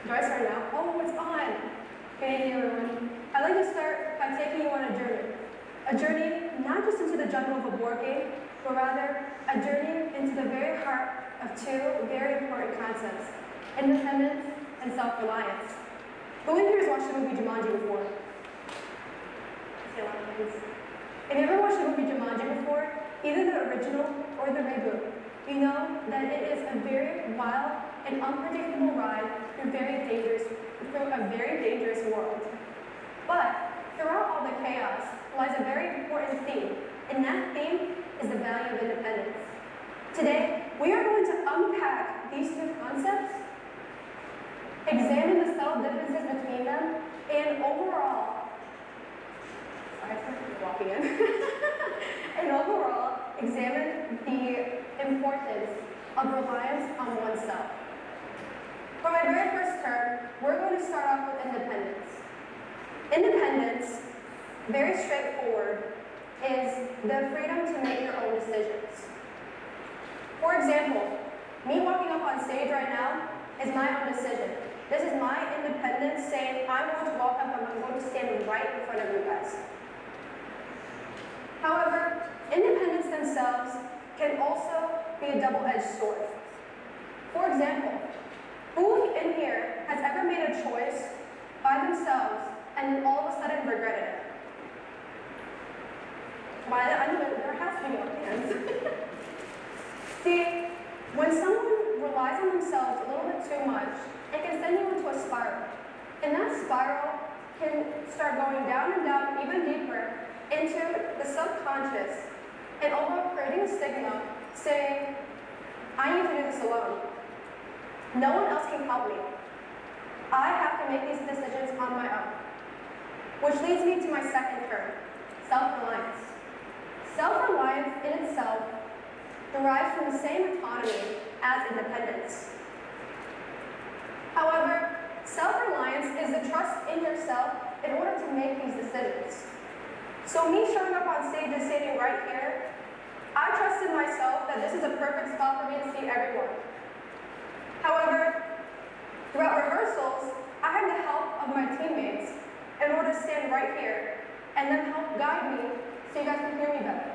Do I start now? Oh, it's on. Good evening, everyone. I'd like to start by taking you on a journey. A journey not just into the jungle of a board game, but rather a journey into the very heart of two very important concepts: independence and self-reliance. Who in here has watched the movie Jumanji before? I see a lot of hands. If you've ever watched the movie Jumanji before, either the original or the reboot, you know that it is a very wild and unpredictable ride through a very dangerous world. But throughout all the chaos lies a very important theme, and that theme is the value of independence. Today, we are going to unpack these two concepts, examine the subtle differences between them, and overall, walking in, and overall, examine the importance of reliance on oneself. For my very first term, we're going to start off with independence. Independence, very straightforward, is the freedom to make your own decisions. For example, me walking up on stage right now is my own decision. This is my independence saying I'm going to walk up and I'm going to stand right in front of you guys. However, independence themselves can also be a double-edged sword. For example, who in here has ever made a choice by themselves and then all of a sudden regretted it? I know there has to be no hands. See, when someone relies on themselves a little bit too much, it can send you into a spiral. And that spiral can start going down and down even deeper into the subconscious and overall creating a stigma saying, I need to do this alone. No one else can help me. I have to make these decisions on my own. Which leads me to my second term, self-reliance. Self-reliance in itself derives from the same autonomy as independence. However, self-reliance is the trust in yourself in order to make these decisions. So me showing up on stage and standing right here, I trusted myself that this is a perfect spot for me to see everyone. However, throughout rehearsals, I had the help of my teammates in order to stand right here and then help guide me so you guys can hear me better.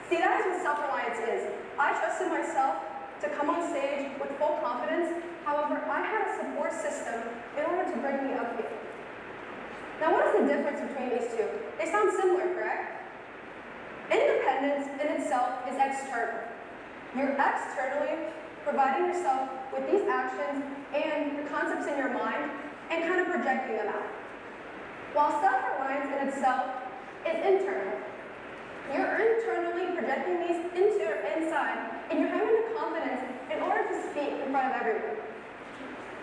See, that is what self-reliance is. I trusted myself to come on stage with full confidence. However, I had a support system in order to bring me up here. Now, what is the difference between these two? They sound similar, correct? Independence in itself is external. You're externally providing yourself with these actions and the concepts in your mind and kind of projecting them out. While self-reliance in itself is internal. You're internally projecting these into your inside, and you're having the confidence in order to speak in front of everyone.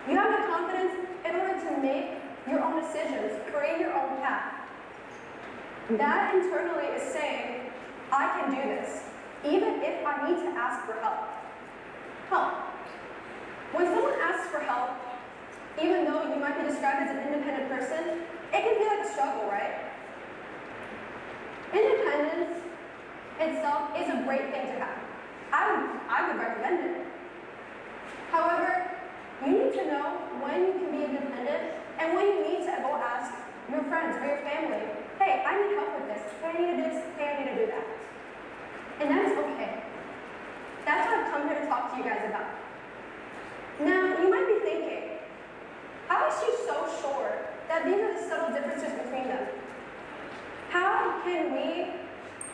You have the confidence in order to make your own decisions, create your own path. That internally is saying, I can do this, even if I need to ask for help. When someone asks for help, even though you might be described as an independent person, it can feel like a struggle, right? Independence itself is a great thing to have. I would recommend it. However, you need to know when you can be independent and when you need to go ask your friends or your family, hey, I need help with this. Hey, I need to do this. Hey, I need to do that. And that is okay. That's what I've come here to talk to you guys about. Now, you might be thinking, how is she so sure that these are the subtle differences between them? How can we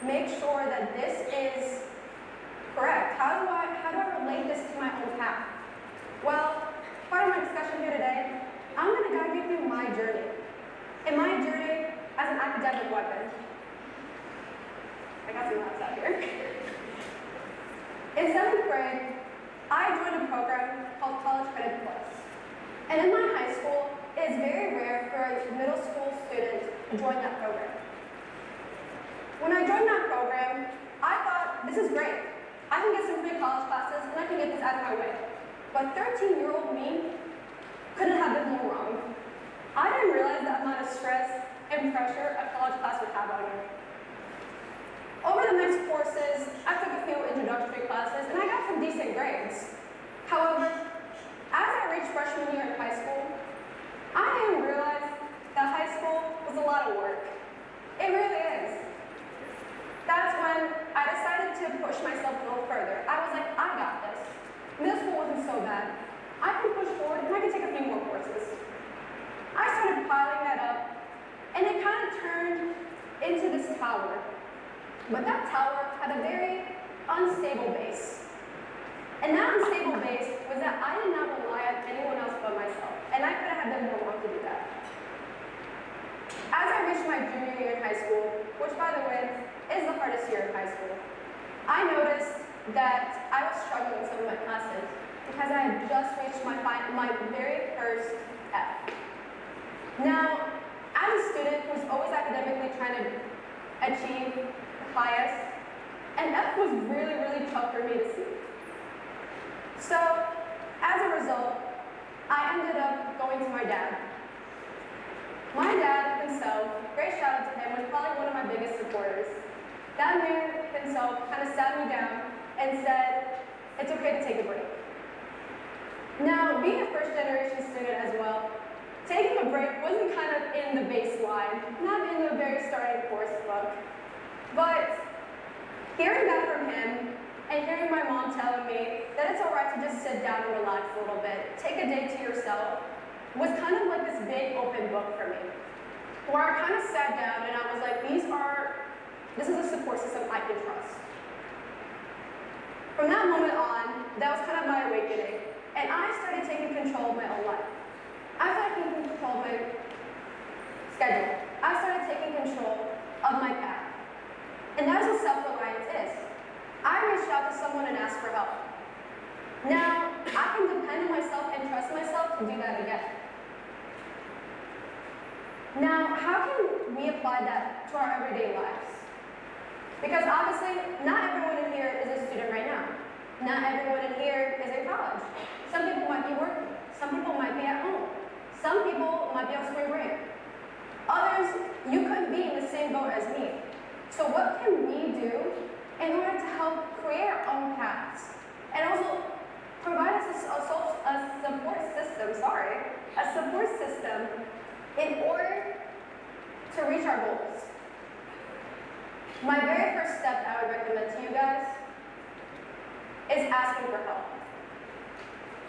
make sure that this is correct? How do I relate this to my own path? Well, part of my discussion here today, I'm going to guide you through my journey. And my journey as an academic weapon. I got some laughs out here. In 7th grade, I joined a program called College Credit Plus. And in my high school, it is very rare for a middle school student to join that program. When I joined that program, I thought, this is great. I can get some free college classes and I can get this out of my way. But 13-year-old me couldn't have been more wrong. I didn't realize the amount of stress and pressure a college class would have on you. Over the next courses, I took a few introductory classes and I got some decent grades. However, as I reached freshman year in high school, piling that up, and it kind of turned into this tower. But that tower had a very unstable base. And that unstable base was that I did not rely on anyone else but myself. And I could have had them more to do that. As I reached my junior year in high school, which by the way is the hardest year of high school, I noticed that I was struggling with some of my classes because I had just reached my very first F. Now, as a student who was always academically trying to achieve the highest, an F was really, really tough for me to see. So, as a result, I ended up going to my dad. My dad himself, great shout out to him, was probably one of my biggest supporters. That man himself kind of sat me down and said, it's okay to take a break. Now, being a first generation student as well, taking a break wasn't kind of in the baseline, not in the very starting course book. But hearing that from him and hearing my mom telling me that it's all right to just sit down and relax a little bit, take a day to yourself, was kind of like this big open book for me, where I kind of sat down and I was like, this is a support system I can trust. From that moment on, that was kind of my awakening, and I started taking control of my own life. I started taking control of my schedule. I started taking control of my path. And that is what self-reliance is. I reached out to someone and asked for help. Now, I can depend on myself and trust myself to do that again. Now, how can we apply that to our everyday lives? Because obviously, not everyone in here is a student right now. Not everyone in here is in college. Some people might be working. Some people might be at home. Some people might be on spring break. Others, you could be in the same boat as me. So what can we do in order to help create our own paths? And also provide us a support system in order to reach our goals. My very first step I would recommend to you guys is asking for help.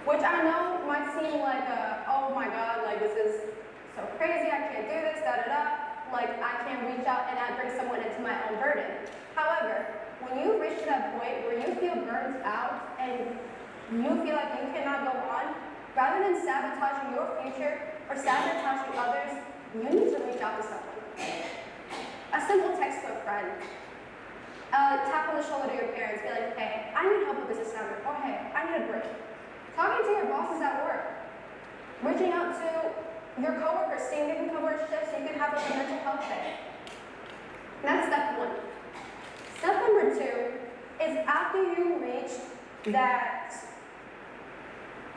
Which I know might seem like oh my God, like this is so crazy, I can't do this, like I can't reach out and I bring someone into my own burden. However, when you reach that point where you feel burnt out and you feel like you cannot go on, rather than sabotaging your future or sabotaging others, you need to reach out to someone. A simple text to a friend. Tap on the shoulder to your parents, be like, hey, I need help with this assignment, or hey, I need a break. Talking to your bosses at work. Reaching out to your coworkers, seeing if you can cover shifts so you can have like a mental health day. And that's step one. Step number two is after you reach that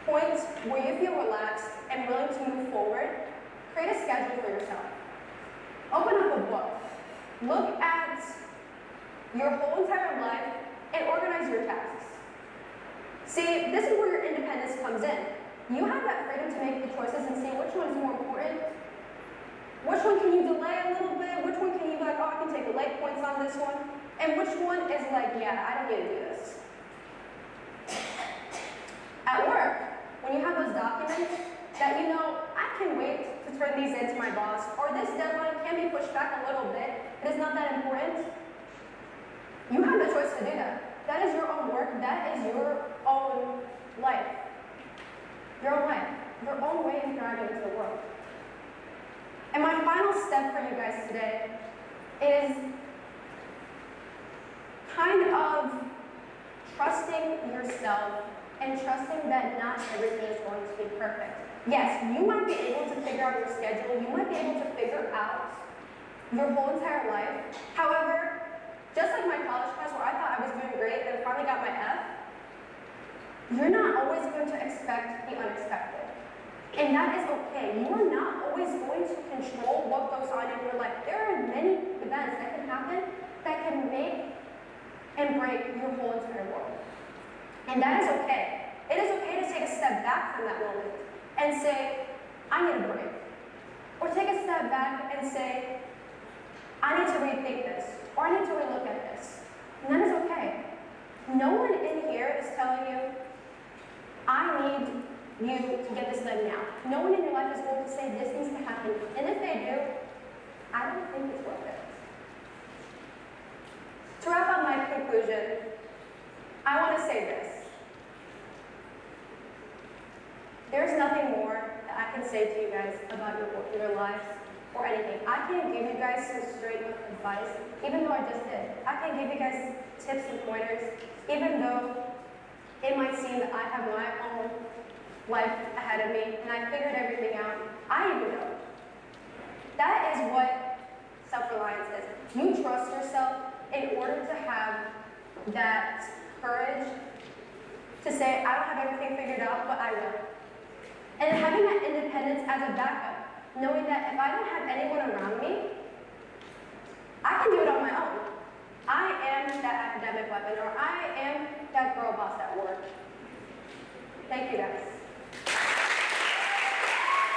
point where you feel relaxed and willing to move forward, create a schedule for yourself. Open up a book. Look at your whole entire life and organize your tasks. See, this is where your independence comes in. You have that freedom to make the choices and see which one is more important. Which one can you delay a little bit? Which one can you be like, oh, I can take the late points on this one? And which one is like, yeah, I don't need to do this. At work, when you have those documents that you know, I can wait to turn these in to my boss, or this deadline can be pushed back a little bit, it is not that important, you have the choice to do that. That is your own work, that is your own life. Your own life, your own way of thriving into the world. And my final step for you guys today is kind of trusting yourself and trusting that not everything is going to be perfect. Yes, you might be able to figure out your schedule, you might be able to figure out your whole entire life. However, just like my college class where I thought I was doing great and finally got my F, you're not always going to expect the unexpected. And that is okay. You are not always going to control what goes on in your life. There are many events that can happen that can make and break your whole entire world. And that is okay. It is okay to take a step back from that moment and say, I need a break. Or take a step back and say, I need to rethink this, or I need to relook at this. And that is okay. No one in here is telling you, I need you to get this done now. No one in your life is going to say this needs to happen. And if they do, I don't think it's worth it. To wrap up my conclusion, I want to say this. There's nothing more that I can say to you guys about your lives or anything. I can't give you guys some straight up advice, even though I just did. I can give you guys tips and pointers, even though it might seem that I have my own life ahead of me and I figured everything out. I even know. That is what self-reliance is. You trust yourself in order to have that courage to say, I don't have everything figured out, but I will. And having that independence as a backup, knowing that if I don't have anyone around me, I can do it on my own. I am that academic weapon, or I am that girl boss at work. Thank you guys.